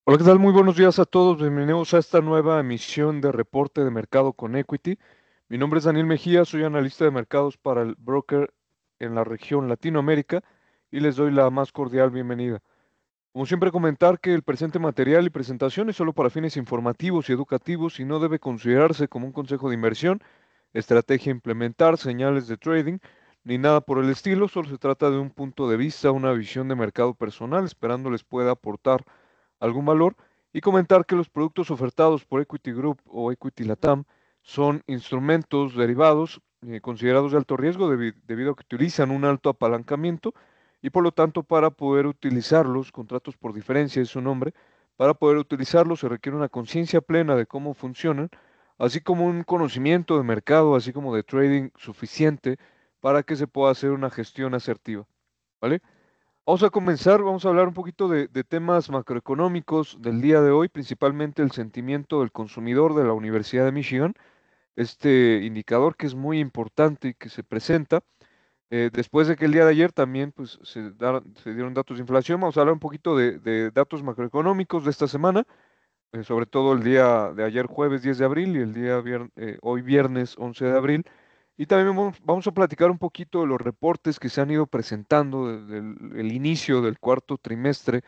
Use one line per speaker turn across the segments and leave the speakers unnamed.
Hola, ¿qué tal? Muy buenos días a todos. Bienvenidos a esta nueva emisión de Reporte de Mercado con Equity. Mi nombre es Daniel Mejía, soy analista de mercados para el broker en la región Latinoamérica y les doy la más cordial bienvenida. Como siempre, comentar que el presente material y presentación es solo para fines informativos y educativos y no debe considerarse como un consejo de inversión, estrategia a implementar, señales de trading, ni nada por el estilo. Solo se trata de un punto de vista, una visión de mercado personal, esperando les pueda aportar algún valor y comentar que los productos ofertados por Equity Group o Equity Latam son instrumentos derivados considerados de alto riesgo debido a que utilizan un alto apalancamiento y por lo tanto para poder utilizarlos, contratos por diferencia es su nombre, para poder utilizarlos se requiere una conciencia plena de cómo funcionan, así como un conocimiento de mercado, así como de trading suficiente para que se pueda hacer una gestión asertiva, ¿vale? Vamos a comenzar, vamos a hablar un poquito de temas macroeconómicos del día de hoy, principalmente el sentimiento del consumidor de la Universidad de Michigan, este indicador que es muy importante y que se presenta después de que el día de ayer también pues, se dieron datos de inflación. Vamos a hablar un poquito de datos macroeconómicos de esta semana, sobre todo el día de ayer jueves 10 de abril y el día hoy viernes 11 de abril. Y también vamos a platicar un poquito de los reportes que se han ido presentando desde el inicio del cuarto trimestre,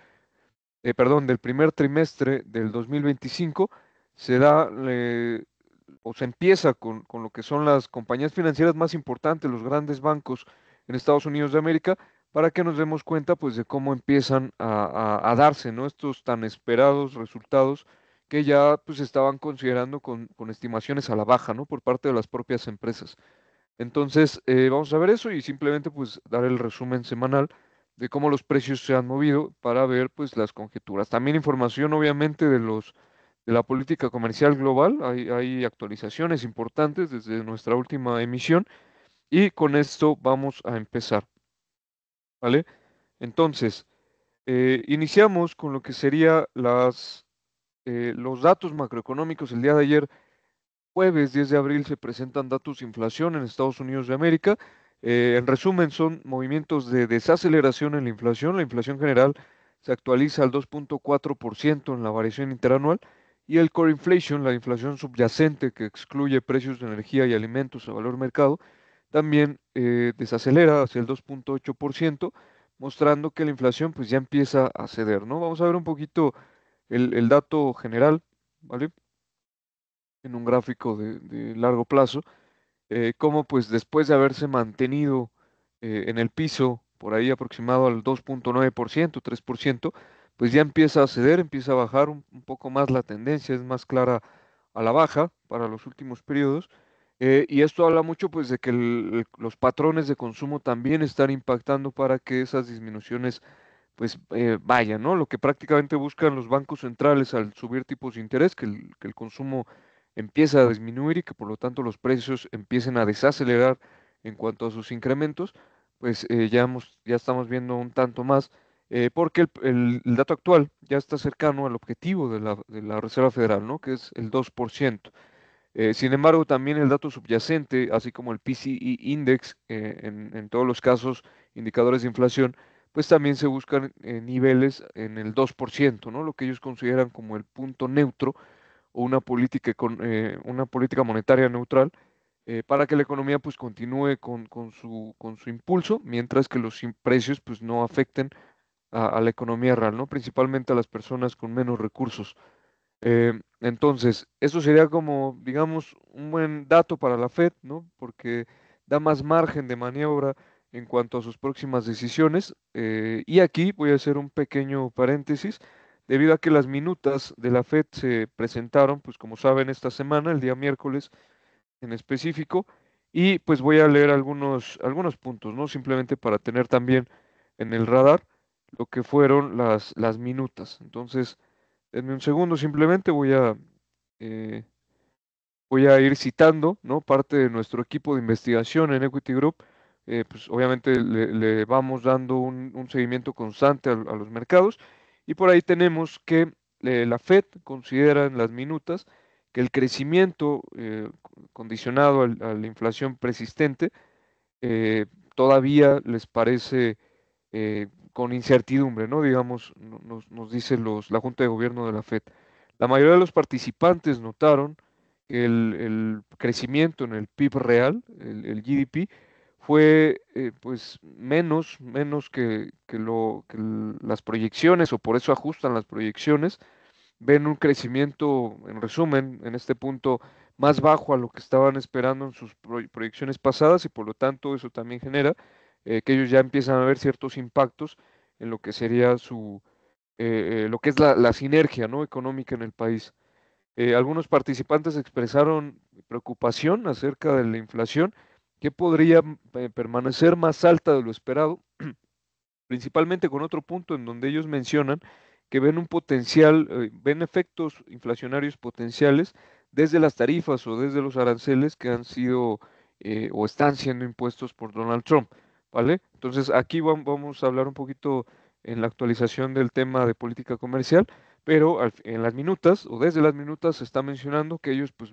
perdón, del primer trimestre del 2025. Se da o se empieza con lo que son las compañías financieras más importantes, los grandes bancos en Estados Unidos de América, para que nos demos cuenta pues de cómo empiezan a darse, ¿no? Estos tan esperados resultados que ya pues estaban considerando con estimaciones a la baja, ¿no? Por parte de las propias empresas. Entonces, vamos a ver eso y simplemente pues dar el resumen semanal de cómo los precios se han movido para ver pues las conjeturas. También información obviamente de la política comercial global. Hay actualizaciones importantes desde nuestra última emisión y con esto vamos a empezar, ¿vale? Entonces, iniciamos con lo que sería los datos macroeconómicos. El día de ayer jueves 10 de abril se presentan datos de inflación en Estados Unidos de América. En resumen, son movimientos de desaceleración en la inflación. La inflación general se actualiza al 2.4% en la variación interanual y el core inflation, la inflación subyacente que excluye precios de energía y alimentos a valor mercado, también desacelera hacia el 2.8%, mostrando que la inflación pues ya empieza a ceder, ¿no? Vamos a ver un poquito el dato general, ¿vale? En un gráfico de largo plazo, cómo pues después de haberse mantenido en el piso por ahí aproximado al 2.9%, 3%, pues ya empieza a ceder, empieza a bajar un poco más la tendencia, es más clara a la baja para los últimos periodos. Y esto habla mucho pues de que los patrones de consumo también están impactando para que esas disminuciones pues vayan, ¿no? Lo que prácticamente buscan los bancos centrales al subir tipos de interés, que el consumo empieza a disminuir y que por lo tanto los precios empiecen a desacelerar en cuanto a sus incrementos, pues ya estamos viendo un tanto más, porque el dato actual ya está cercano al objetivo de la Reserva Federal, ¿no? Que es el 2%. Sin embargo, también el dato subyacente, así como el PCE Index, en todos los casos, indicadores de inflación, pues también se buscan niveles en el 2%, ¿no? Lo que ellos consideran como el punto neutro o una política monetaria neutral, para que la economía pues continúe con su impulso, mientras que los precios pues no afecten a la economía real, ¿no? Principalmente a las personas con menos recursos. Entonces, eso sería como, digamos, un buen dato para la Fed, ¿no? Porque da más margen de maniobra en cuanto a sus próximas decisiones. Y aquí voy a hacer un pequeño paréntesis, debido a que las minutas de la Fed se presentaron, pues como saben, esta semana, el día miércoles en específico, y pues voy a leer algunos puntos, ¿no? Simplemente para tener también en el radar lo que fueron las minutas. Entonces, denme un segundo, simplemente eh, voy a ir citando, ¿no? Parte de nuestro equipo de investigación en Equity Group. Pues obviamente le vamos dando un seguimiento constante a los mercados y por ahí tenemos que la Fed considera en las minutas que el crecimiento condicionado a la inflación persistente todavía les parece con incertidumbre, ¿no? Digamos, nos dice la Junta de Gobierno de la Fed. La mayoría de los participantes notaron que el crecimiento en el PIB real, el GDP, fue pues menos que las proyecciones, o por eso ajustan las proyecciones. Ven un crecimiento, en resumen, en este punto más bajo a lo que estaban esperando en sus proyecciones pasadas, y por lo tanto eso también genera que ellos ya empiezan a ver ciertos impactos en lo que sería lo que es la sinergia, ¿no?, económica en el país. Algunos participantes expresaron preocupación acerca de la inflación, que podría permanecer más alta de lo esperado, principalmente con otro punto en donde ellos mencionan que ven un potencial, ven efectos inflacionarios potenciales desde las tarifas o desde los aranceles que han sido o están siendo impuestos por Donald Trump, ¿vale? Entonces aquí vamos a hablar un poquito en la actualización del tema de política comercial, pero en las minutas o desde las minutas se está mencionando que ellos pues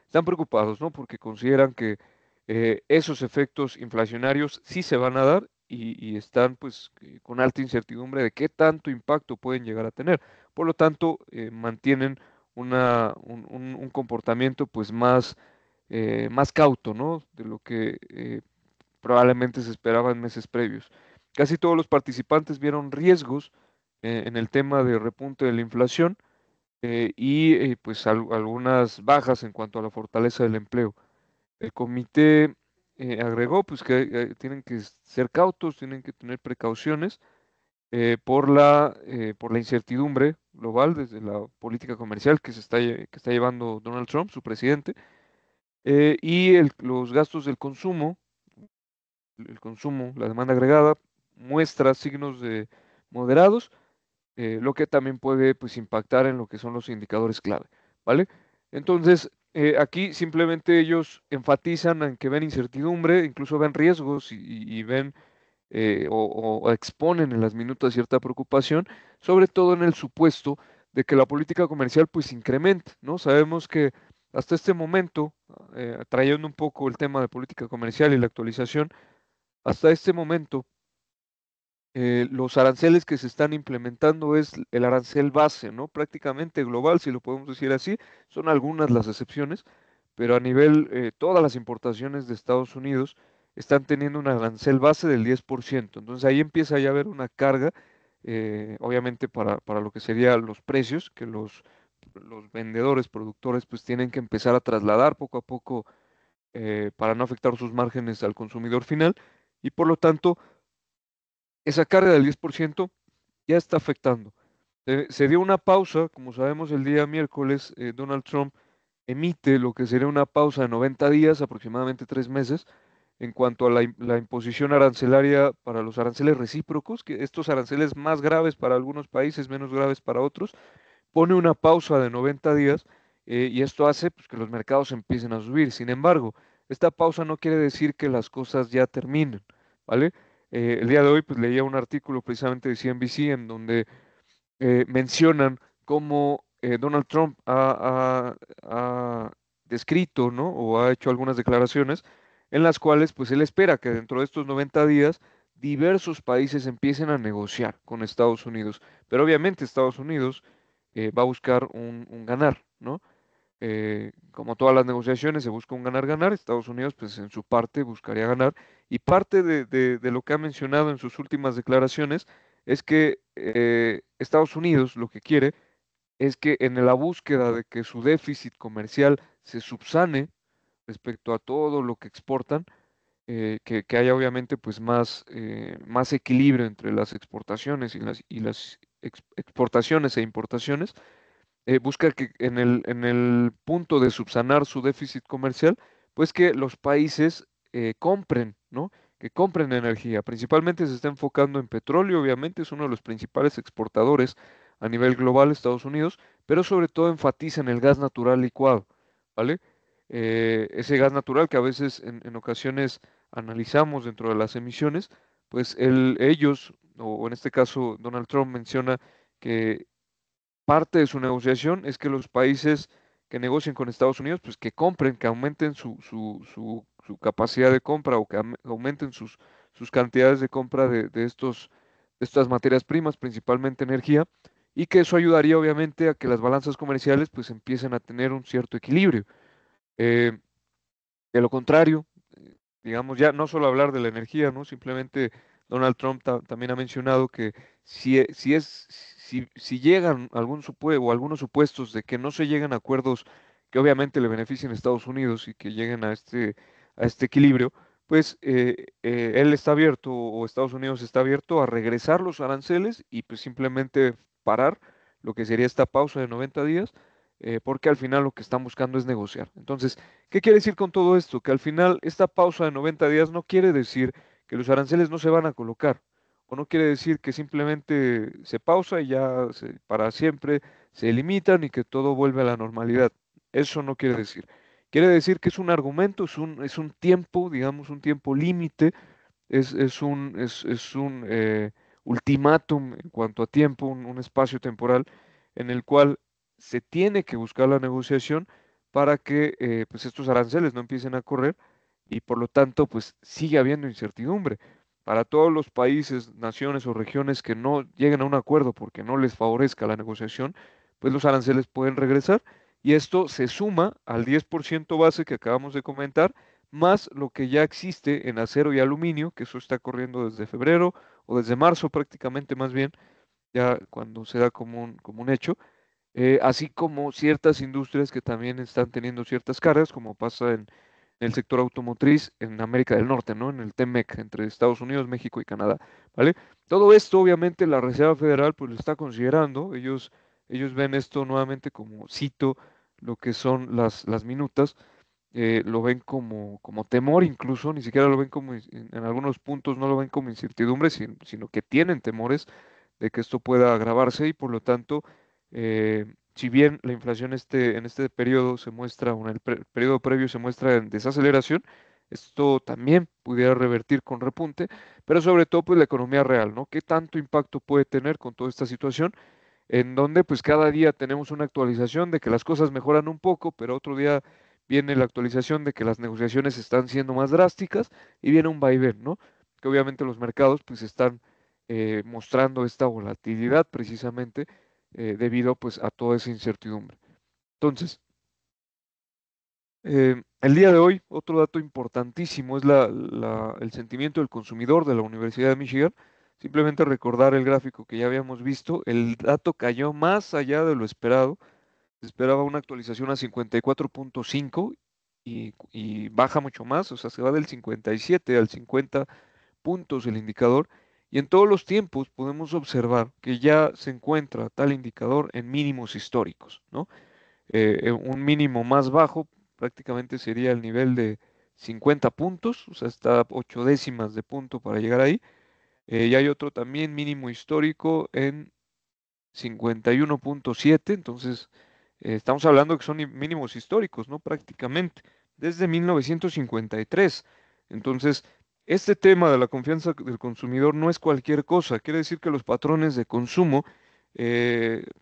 están preocupados, ¿no? Porque consideran que esos efectos inflacionarios sí se van a dar, y están pues con alta incertidumbre de qué tanto impacto pueden llegar a tener. Por lo tanto, mantienen un comportamiento pues más cauto, ¿no?, de lo que probablemente se esperaba en meses previos. Casi todos los participantes vieron riesgos en el tema de repunte de la inflación, pues algunas bajas en cuanto a la fortaleza del empleo. El comité agregó pues que tienen que ser cautos, tienen que tener precauciones por la incertidumbre global desde la política comercial que está llevando Donald Trump, su presidente, y los gastos del consumo, el consumo, la demanda agregada, muestra signos de moderados, lo que también puede pues impactar en lo que son los indicadores clave, ¿vale? Entonces, aquí simplemente ellos enfatizan en que ven incertidumbre, incluso ven riesgos y ven o exponen en las minutas cierta preocupación, sobre todo en el supuesto de que la política comercial pues incremente, ¿no? Sabemos que hasta este momento, trayendo un poco el tema de política comercial y la actualización, hasta este momento los aranceles que se están implementando es el arancel base, ¿no? Prácticamente global, si lo podemos decir así. Son algunas las excepciones, pero a nivel, todas las importaciones de Estados Unidos están teniendo un arancel base del 10%. Entonces ahí empieza ya a haber una carga, obviamente para lo que serían los precios, que los vendedores, productores, pues tienen que empezar a trasladar poco a poco para no afectar sus márgenes al consumidor final. Y por lo tanto, esa carga del 10% ya está afectando. Se dio una pausa, como sabemos, el día miércoles. Donald Trump emite lo que sería una pausa de 90 días, aproximadamente 3 meses, en cuanto a la imposición arancelaria para los aranceles recíprocos, que estos aranceles más graves para algunos países, menos graves para otros. Pone una pausa de 90 días, y esto hace pues, que los mercados empiecen a subir. Sin embargo, esta pausa no quiere decir que las cosas ya terminen, ¿vale? El día de hoy pues leía un artículo precisamente de CNBC en donde mencionan cómo Donald Trump ha descrito, ¿no?, o ha hecho algunas declaraciones en las cuales pues él espera que dentro de estos 90 días diversos países empiecen a negociar con Estados Unidos. Pero obviamente Estados Unidos va a buscar un ganar, ¿no? Como todas las negociaciones se busca un ganar-ganar. Estados Unidos pues en su parte buscaría ganar, y parte de lo que ha mencionado en sus últimas declaraciones es que Estados Unidos lo que quiere es que en la búsqueda de que su déficit comercial se subsane respecto a todo lo que exportan, que haya obviamente pues más equilibrio entre las exportaciones y las exportaciones e importaciones. Busca que en el punto de subsanar su déficit comercial, pues que los países compren, ¿no? Que compren energía. Principalmente se está enfocando en petróleo, obviamente es uno de los principales exportadores a nivel global Estados Unidos, pero sobre todo enfatiza en el gas natural licuado, ¿vale? Ese gas natural que a veces en ocasiones analizamos dentro de las emisiones, pues ellos, o en este caso Donald Trump menciona que parte de su negociación es que los países que negocien con Estados Unidos, pues que compren, que aumenten su capacidad de compra, o que aumenten sus cantidades de compra de estas materias primas, principalmente energía, y que eso ayudaría obviamente a que las balanzas comerciales pues empiecen a tener un cierto equilibrio. Eh, de lo contrario, digamos, ya no solo hablar de la energía, ¿no? Simplemente Donald Trump también ha mencionado que si llegan o algunos supuestos de que no se llegan a acuerdos que obviamente le beneficien a Estados Unidos y que lleguen a este equilibrio, pues él está abierto o Estados Unidos está abierto a regresar los aranceles y pues simplemente parar lo que sería esta pausa de 90 días, porque al final lo que están buscando es negociar. Entonces, ¿qué quiere decir con todo esto? Que al final esta pausa de 90 días no quiere decir que los aranceles no se van a colocar, o no quiere decir que simplemente se pausa y ya para siempre se limitan y que todo vuelve a la normalidad. Eso no quiere decir. Quiere decir que es un argumento, es un tiempo, digamos, un tiempo límite, es un ultimátum en cuanto a tiempo, un espacio temporal en el cual se tiene que buscar la negociación para que pues estos aranceles no empiecen a correr y por lo tanto pues sigue habiendo incertidumbre. Para todos los países, naciones o regiones que no lleguen a un acuerdo porque no les favorezca la negociación, pues los aranceles pueden regresar y esto se suma al 10% base que acabamos de comentar, más lo que ya existe en acero y aluminio, que eso está corriendo desde febrero o desde marzo prácticamente más bien, ya cuando se da como un hecho, así como ciertas industrias que también están teniendo ciertas cargas, como pasa en el sector automotriz en América del Norte, ¿no? En el TEMEC, entre Estados Unidos, México y Canadá, ¿vale? Todo esto, obviamente, la Reserva Federal, pues lo está considerando. Ellos ven esto nuevamente como, cito, lo que son las minutas, lo ven como temor incluso, ni siquiera lo ven como, en algunos puntos no lo ven como incertidumbre, sino que tienen temores de que esto pueda agravarse y por lo tanto, si bien la inflación en este periodo se muestra, o en el periodo previo se muestra en desaceleración, esto también pudiera revertir con repunte, pero sobre todo pues la economía real, ¿no? ¿Qué tanto impacto puede tener con toda esta situación? En donde pues cada día tenemos una actualización de que las cosas mejoran un poco, pero otro día viene la actualización de que las negociaciones están siendo más drásticas y viene un vaivén, ¿no? Que obviamente los mercados pues están mostrando esta volatilidad precisamente debido pues a toda esa incertidumbre. Entonces, el día de hoy, otro dato importantísimo es el sentimiento del consumidor de la Universidad de Michigan. Simplemente recordar el gráfico que ya habíamos visto, el dato cayó más allá de lo esperado. Se esperaba una actualización a 54.5 y baja mucho más, o sea, se va del 57 al 50 puntos el indicador. Y en todos los tiempos podemos observar que ya se encuentra tal indicador en mínimos históricos, ¿no? Un mínimo más bajo prácticamente sería el nivel de 50 puntos, o sea, está a 8 décimas de punto para llegar ahí. Y hay otro también mínimo histórico en 51.7, entonces estamos hablando que son mínimos históricos, ¿no? Prácticamente, desde 1953. Entonces, este tema de la confianza del consumidor no es cualquier cosa, quiere decir que los patrones de consumo,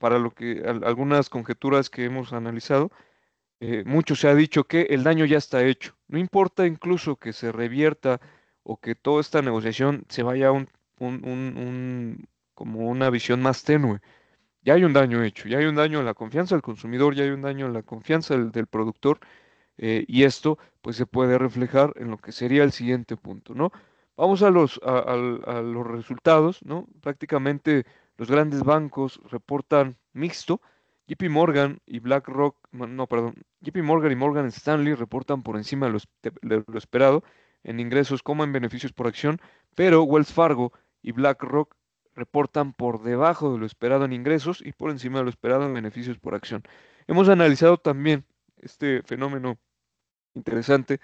para lo que algunas conjeturas que hemos analizado, mucho se ha dicho que el daño ya está hecho. No importa incluso que se revierta o que toda esta negociación se vaya a como una visión más tenue. Ya hay un daño hecho, ya hay un daño en la confianza del consumidor, ya hay un daño en la confianza del productor, y esto pues se puede reflejar en lo que sería el siguiente punto, ¿no? Vamos a los resultados, ¿no? Prácticamente los grandes bancos reportan mixto. JP Morgan y BlackRock, no, perdón, JP Morgan y Morgan Stanley reportan por encima de lo esperado en ingresos como en beneficios por acción, pero Wells Fargo y BlackRock reportan por debajo de lo esperado en ingresos y por encima de lo esperado en beneficios por acción. Hemos analizado también este fenómeno interesante,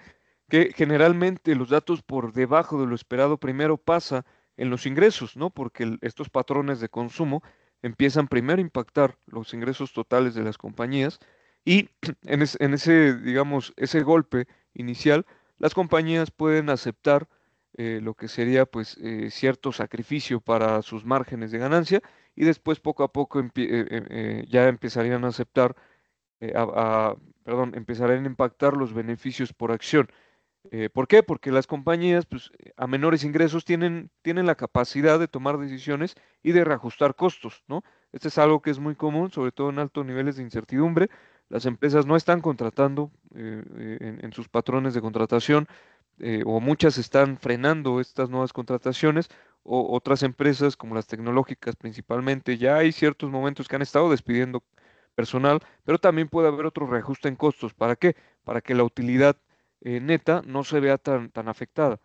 que generalmente los datos por debajo de lo esperado primero pasa en los ingresos, ¿no? Porque estos patrones de consumo empiezan primero a impactar los ingresos totales de las compañías y en ese, digamos, ese golpe inicial, las compañías pueden aceptar lo que sería pues cierto sacrificio para sus márgenes de ganancia y después poco a poco ya empezarían a aceptar, perdón, empezarán a impactar los beneficios por acción. ¿Por qué? Porque las compañías, pues, a menores ingresos tienen la capacidad de tomar decisiones y de reajustar costos, ¿no? Este es algo que es muy común, sobre todo en altos niveles de incertidumbre. Las empresas no están contratando en sus patrones de contratación, o muchas están frenando estas nuevas contrataciones, o otras empresas como las tecnológicas principalmente, ya hay ciertos momentos que han estado despidiendo personal, pero también puede haber otro reajuste en costos. ¿Para qué? Para que la utilidad neta no se vea tan afectada.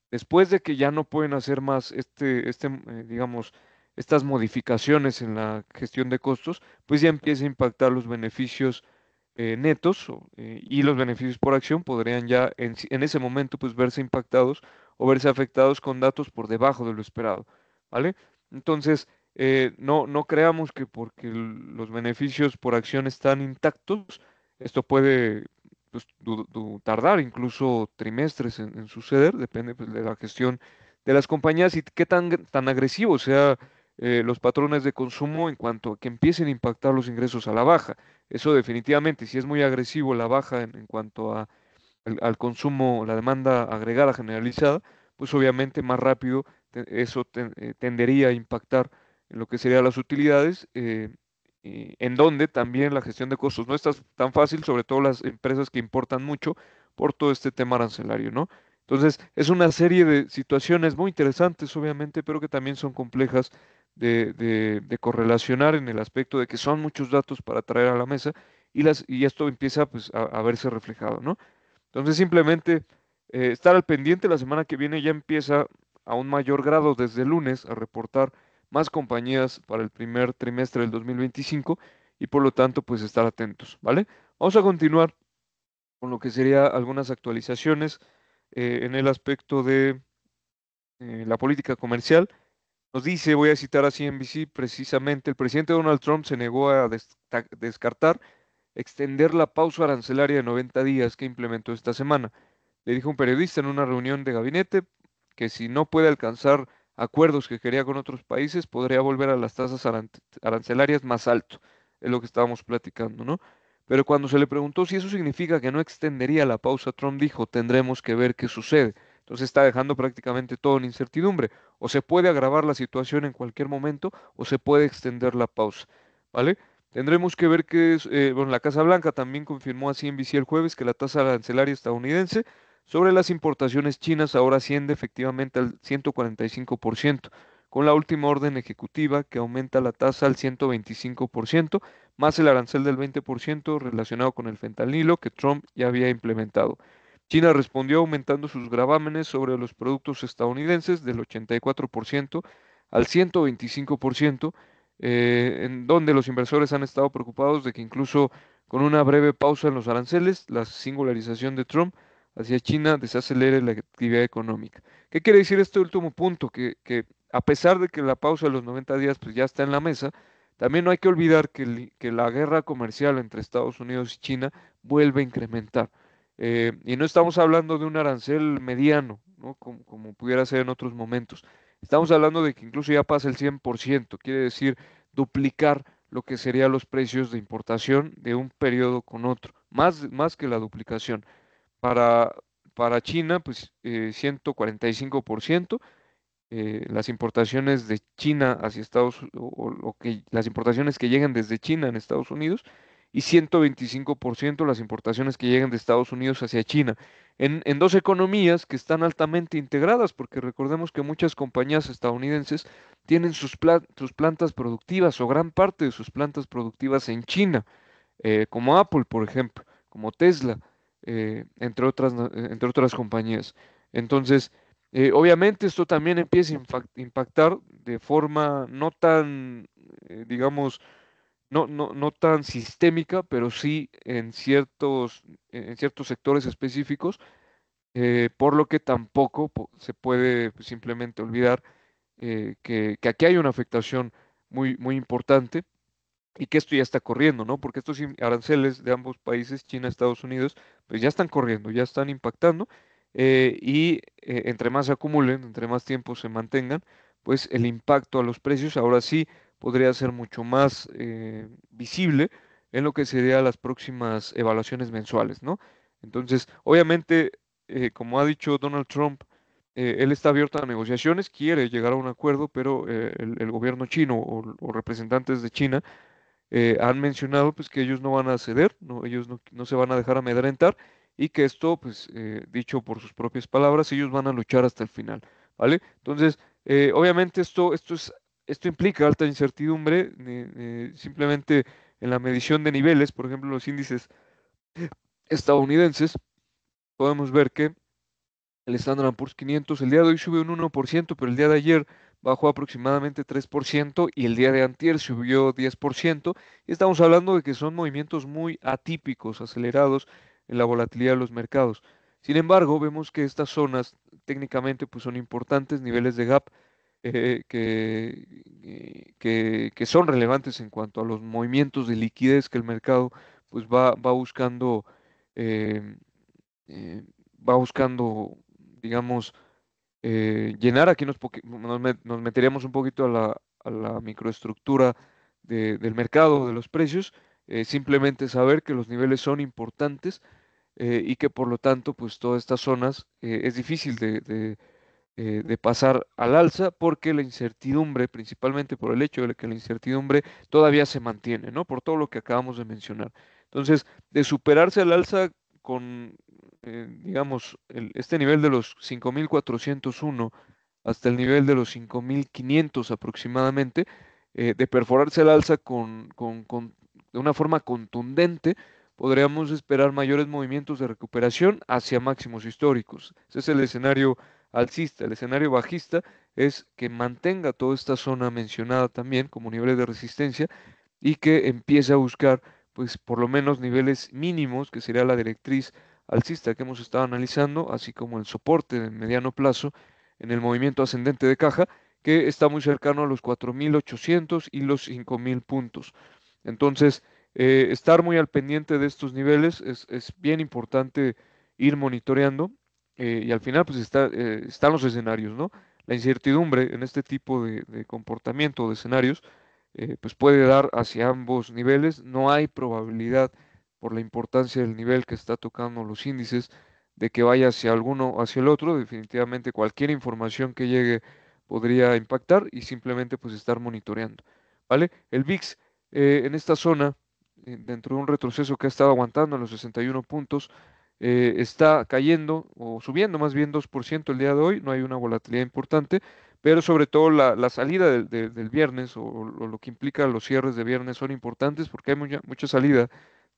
Después de que ya no pueden hacer más digamos, estas modificaciones en la gestión de costos, pues ya empieza a impactar los beneficios netos, y los beneficios por acción podrían ya en ese momento pues verse impactados o verse afectados con datos por debajo de lo esperado, ¿vale? Entonces, no creamos que porque los beneficios por acción están intactos, esto puede pues, tardar incluso trimestres en suceder, depende pues, de la gestión de las compañías y qué tan agresivo sea los patrones de consumo en cuanto a que empiecen a impactar los ingresos a la baja. Eso definitivamente, si es muy agresivo la baja en cuanto al consumo, la demanda agregada generalizada, pues obviamente más rápido tendería a impactar en lo que serían las utilidades, en donde también la gestión de costos no está tan fácil, sobre todo las empresas que importan mucho por todo este tema arancelario, ¿no? Entonces, es una serie de situaciones muy interesantes, obviamente, pero que también son complejas de correlacionar en el aspecto de que son muchos datos para traer a la mesa y esto empieza pues a verse reflejado, ¿no? Entonces simplemente estar al pendiente, la semana que viene ya empieza a un mayor grado desde el lunes a reportar más compañías para el primer trimestre del 2025 y por lo tanto pues estar atentos, ¿vale? Vamos a continuar con lo que sería algunas actualizaciones en el aspecto de la política comercial. Nos dice, voy a citar a CNBC precisamente, el presidente Donald Trump se negó a descartar extender la pausa arancelaria de 90 días que implementó esta semana. Le dijo un periodista en una reunión de gabinete que si no puede alcanzar acuerdos que quería con otros países, podría volver a las tasas arancelarias más alto. Es lo que estábamos platicando, ¿no? Pero cuando se le preguntó si eso significa que no extendería la pausa, Trump dijo, tendremos que ver qué sucede. Entonces está dejando prácticamente todo en incertidumbre. O se puede agravar la situación en cualquier momento o se puede extender la pausa, ¿vale? Tendremos que ver qué es, bueno, la Casa Blanca también confirmó a CNBC el jueves que la tasa arancelaria estadounidense sobre las importaciones chinas ahora asciende efectivamente al 145%, con la última orden ejecutiva que aumenta la tasa al 125%, más el arancel del 20% relacionado con el fentanilo que Trump ya había implementado. China respondió aumentando sus gravámenes sobre los productos estadounidenses del 84% al 125%, en donde los inversores han estado preocupados de que incluso con una breve pausa en los aranceles, la singularización de Trump hacia China desacelere la actividad económica. ¿Qué quiere decir este último punto? Que a pesar de que la pausa de los 90 días pues, ya está en la mesa, también no hay que olvidar que la guerra comercial entre Estados Unidos y China vuelve a incrementar. Y no estamos hablando de un arancel mediano, ¿no? Como pudiera ser en otros momentos. Estamos hablando de que incluso ya pasa el 100%, quiere decir duplicar lo que serían los precios de importación de un periodo con otro, más que la duplicación. Para, para China, pues 145%, las importaciones de China hacia las importaciones que llegan desde China en Estados Unidos y 125% las importaciones que llegan de Estados Unidos hacia China. En dos economías que están altamente integradas, porque recordemos que muchas compañías estadounidenses tienen sus plantas productivas o gran parte de sus plantas productivas en China, como Apple, por ejemplo, como Tesla, entre otras compañías. Entonces, obviamente esto también empieza a impactar de forma no tan, digamos, no tan sistémica, pero sí en ciertos sectores específicos, por lo que tampoco se puede pues, simplemente olvidar que aquí hay una afectación muy importante y que esto ya está corriendo, ¿no? Porque estos aranceles de ambos países, China, Estados Unidos, pues ya están corriendo, ya están impactando entre más se acumulen, entre más tiempo se mantengan, pues el impacto a los precios ahora sí podría ser mucho más visible en lo que serían las próximas evaluaciones mensuales, ¿no? Entonces, obviamente como ha dicho Donald Trump, él está abierto a negociaciones, quiere llegar a un acuerdo, pero el gobierno chino o representantes de China han mencionado pues que ellos no van a ceder, no, ellos no se van a dejar amedrentar y que esto, pues dicho por sus propias palabras, ellos van a luchar hasta el final, ¿vale? Entonces, obviamente esto implica alta incertidumbre, simplemente en la medición de niveles, por ejemplo, los índices estadounidenses, podemos ver que el Standard Poor's 500 el día de hoy subió un 1%, pero el día de ayer bajó aproximadamente 3% y el día de antier subió 10%. Y estamos hablando de que son movimientos muy atípicos, acelerados en la volatilidad de los mercados. Sin embargo, vemos que estas zonas técnicamente pues, son importantes niveles de gap que son relevantes en cuanto a los movimientos de liquidez que el mercado pues, va buscando. eh, eh, Va buscando, digamos, llenar. Aquí nos meteríamos un poquito a la microestructura del mercado, de los precios, simplemente saber que los niveles son importantes y que por lo tanto, pues todas estas zonas es difícil de pasar al alza porque la incertidumbre, principalmente por el hecho de que la incertidumbre todavía se mantiene, ¿no? Por todo lo que acabamos de mencionar. Entonces, de superarse al alza con, digamos, este nivel de los 5.401 hasta el nivel de los 5.500 aproximadamente, de perforarse al alza de una forma contundente, podríamos esperar mayores movimientos de recuperación hacia máximos históricos. Ese es el escenario alcista. El escenario bajista es que mantenga toda esta zona mencionada también como niveles de resistencia y que empiece a buscar, pues, por lo menos niveles mínimos, que sería la directriz alcista que hemos estado analizando, así como el soporte de mediano plazo en el movimiento ascendente de caja, que está muy cercano a los 4.800 y los 5.000 puntos. Entonces, estar muy al pendiente de estos niveles es bien importante ir monitoreando y al final pues están los escenarios, ¿no? La incertidumbre en este tipo de comportamiento de escenarios pues puede dar hacia ambos niveles. No hay probabilidad por la importancia del nivel que está tocando los índices de que vaya hacia alguno o hacia el otro. Definitivamente cualquier información que llegue podría impactar y simplemente pues estar monitoreando, ¿vale? El VIX en esta zona, dentro de un retroceso que ha estado aguantando en los 61 puntos, está cayendo o subiendo más bien 2% el día de hoy. No hay una volatilidad importante, pero sobre todo la salida del viernes o lo que implica los cierres de viernes son importantes porque hay mucha salida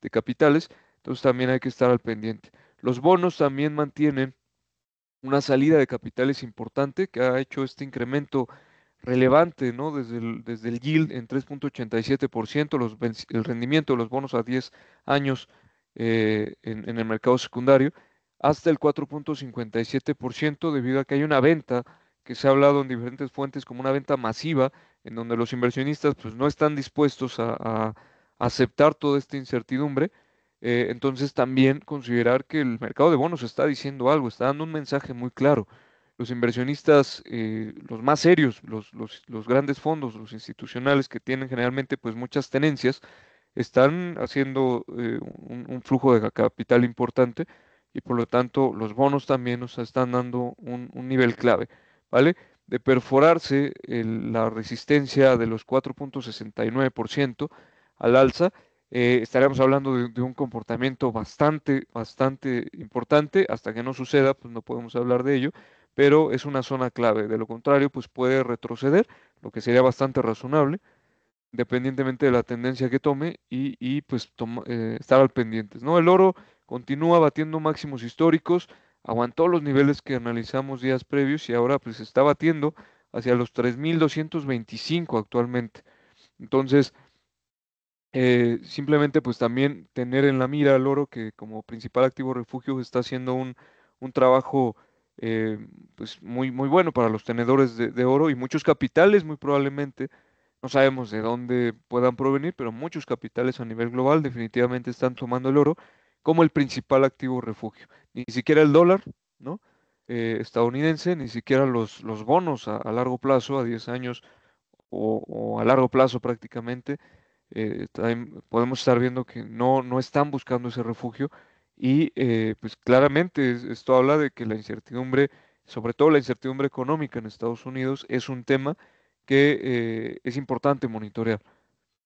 de capitales, entonces también hay que estar al pendiente. Los bonos también mantienen una salida de capitales importante que ha hecho este incremento relevante, ¿no? Desde el yield en 3.87%, el rendimiento de los bonos a 10 años en el mercado secundario, hasta el 4.57% debido a que hay una venta que se ha hablado en diferentes fuentes como una venta masiva, en donde los inversionistas pues no están dispuestos a aceptar toda esta incertidumbre. Entonces también considerar que el mercado de bonos está diciendo algo, está dando un mensaje muy claro. Los inversionistas, los más serios, los grandes fondos, los institucionales que tienen generalmente pues muchas tenencias, están haciendo un flujo de capital importante y por lo tanto los bonos también nos están dando un nivel clave, ¿vale? De perforarse la resistencia de los 4.69% al alza, estaríamos hablando de un comportamiento bastante importante. Hasta que no suceda, pues no podemos hablar de ello, pero es una zona clave. De lo contrario, pues puede retroceder, lo que sería bastante razonable independientemente de la tendencia que tome pues estar al pendientes, ¿no? El oro continúa batiendo máximos históricos, aguantó los niveles que analizamos días previos y ahora pues está batiendo hacia los 3.225 actualmente. Entonces, simplemente pues también tener en la mira al oro que como principal activo refugio está haciendo un trabajo eh, pues muy bueno para los tenedores de oro y muchos capitales muy probablemente no sabemos de dónde puedan provenir, pero muchos capitales a nivel global definitivamente están tomando el oro como el principal activo refugio. Ni siquiera el dólar, ¿no? Estadounidense, ni siquiera los bonos a largo plazo, a 10 años o a largo plazo prácticamente, también podemos estar viendo que no están buscando ese refugio Y pues claramente esto habla de que la incertidumbre, sobre todo la incertidumbre económica en Estados Unidos, es un tema que es importante monitorear.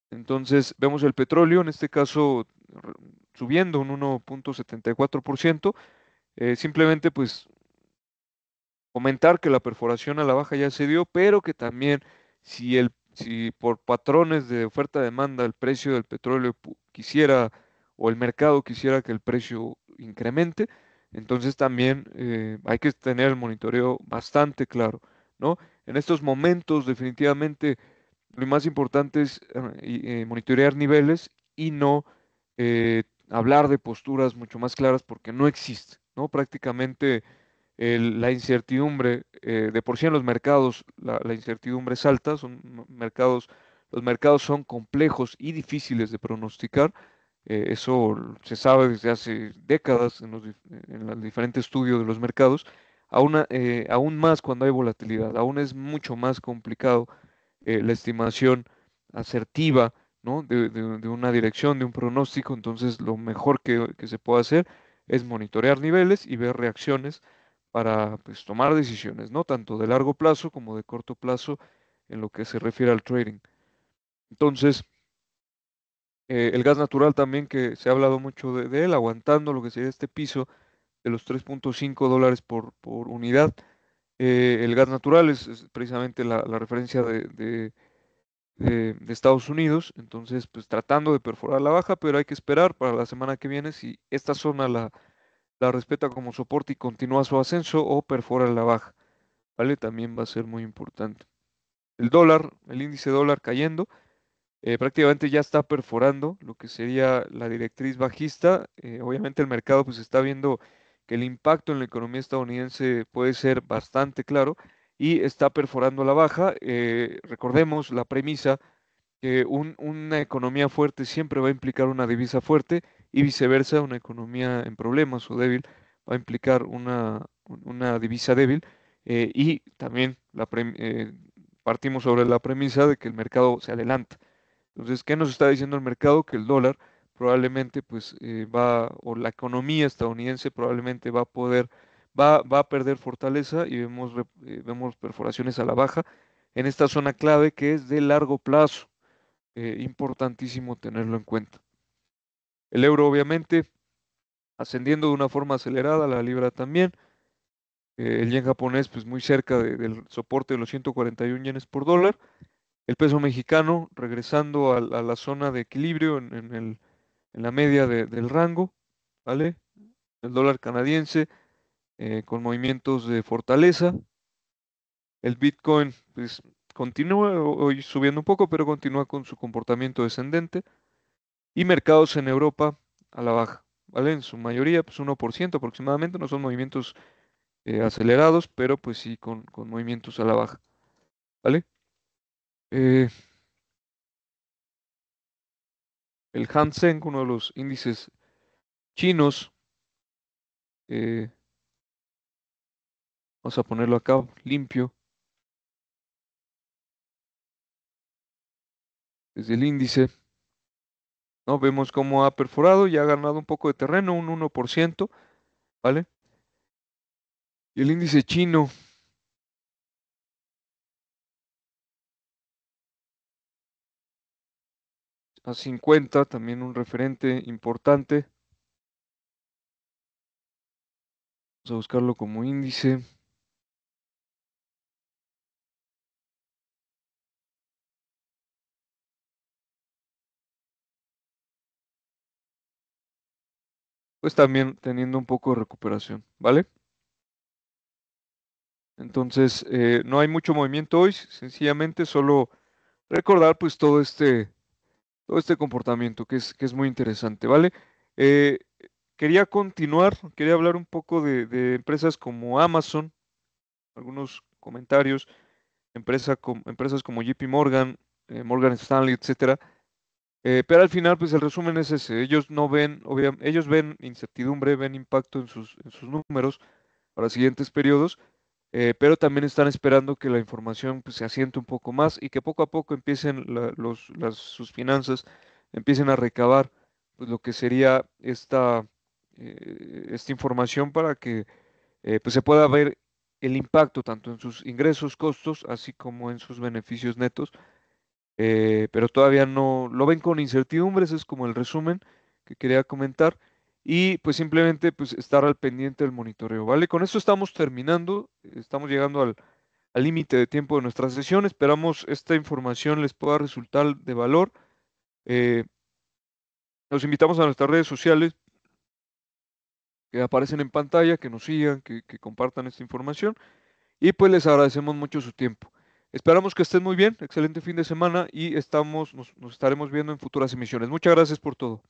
Entonces vemos el petróleo, en este caso subiendo un 1,74%. Simplemente pues comentar que la perforación a la baja ya se dio, pero que también si por patrones de oferta-demanda el precio del petróleo quisiera o el mercado quisiera que el precio incremente, entonces también hay que tener el monitoreo bastante claro, ¿no? En estos momentos definitivamente lo más importante es monitorear niveles y no hablar de posturas mucho más claras porque no existe, ¿no? Prácticamente la incertidumbre, de por sí en los mercados, la incertidumbre es alta, los mercados son complejos y difíciles de pronosticar. Eso se sabe desde hace décadas en el diferente estudio de los mercados. Aún más cuando hay volatilidad, aún es mucho más complicado la estimación asertiva, ¿no? De una dirección, de un pronóstico. Entonces, lo mejor que se puede hacer es monitorear niveles y ver reacciones para pues, tomar decisiones, ¿no? Tanto de largo plazo como de corto plazo en lo que se refiere al trading. Entonces, el gas natural también, que se ha hablado mucho de él, aguantando lo que sería este piso de los $3.5 por unidad. El gas natural es precisamente la referencia de Estados Unidos, entonces pues tratando de perforar la baja, pero hay que esperar para la semana que viene si esta zona la respeta como soporte y continúa su ascenso o perfora la baja, ¿vale? También va a ser muy importante. El dólar, el índice dólar cayendo, prácticamente ya está perforando lo que sería la directriz bajista. Obviamente el mercado pues está viendo que el impacto en la economía estadounidense puede ser bastante claro y está perforando la baja. Recordemos la premisa que una economía fuerte siempre va a implicar una divisa fuerte y viceversa, una economía en problemas o débil va a implicar una divisa débil. Y también partimos sobre la premisa de que el mercado se adelanta. Entonces, ¿qué nos está diciendo el mercado? Que el dólar probablemente pues o la economía estadounidense probablemente va a perder fortaleza y vemos perforaciones a la baja en esta zona clave que es de largo plazo. Importantísimo tenerlo en cuenta. El euro obviamente ascendiendo de una forma acelerada, la libra también. El yen japonés pues muy cerca del soporte de los 141 yenes por dólar. El peso mexicano regresando a la zona de equilibrio en la media del rango, ¿vale? El dólar canadiense con movimientos de fortaleza. El Bitcoin pues continúa hoy subiendo un poco, pero continúa con su comportamiento descendente. Y mercados en Europa a la baja, ¿vale? En su mayoría, pues 1% aproximadamente, no son movimientos acelerados, pero pues sí con movimientos a la baja, ¿vale? Eh, el Hang Seng, uno de los índices chinos, eh, vamos a ponerlo acá limpio, desde el índice, ¿no? Vemos cómo ha perforado y ha ganado un poco de terreno, un 1%, ¿vale? Y el índice chino a 50, también un referente importante, vamos a buscarlo como índice. Pues también teniendo un poco de recuperación, ¿vale? Entonces, no hay mucho movimiento hoy, sencillamente solo recordar pues todo este comportamiento que es muy interesante, ¿vale? Eh, quería hablar un poco de empresas como Amazon, algunos comentarios, empresas como JP Morgan, Morgan Stanley, etcétera. Pero al final, pues el resumen es ese. Ellos no ven, ellos ven incertidumbre, ven impacto en sus números para siguientes periodos, pero también están esperando que la información pues, se asiente un poco más y que poco a poco empiecen sus finanzas empiecen a recabar pues, lo que sería esta información para que pues se pueda ver el impacto tanto en sus ingresos, costos, así como en sus beneficios netos. Pero todavía no lo ven con incertidumbres, es como el resumen que quería comentar. Y pues simplemente pues estar al pendiente del monitoreo, ¿vale? Con esto estamos terminando, estamos llegando al límite de tiempo de nuestra sesión. Esperamos esta información les pueda resultar de valor. Eh, Los invitamos a nuestras redes sociales que aparecen en pantalla, que nos sigan, que compartan esta información y pues les agradecemos mucho su tiempo. Esperamos que estén muy bien, excelente fin de semana y nos estaremos viendo en futuras emisiones. Muchas gracias por todo.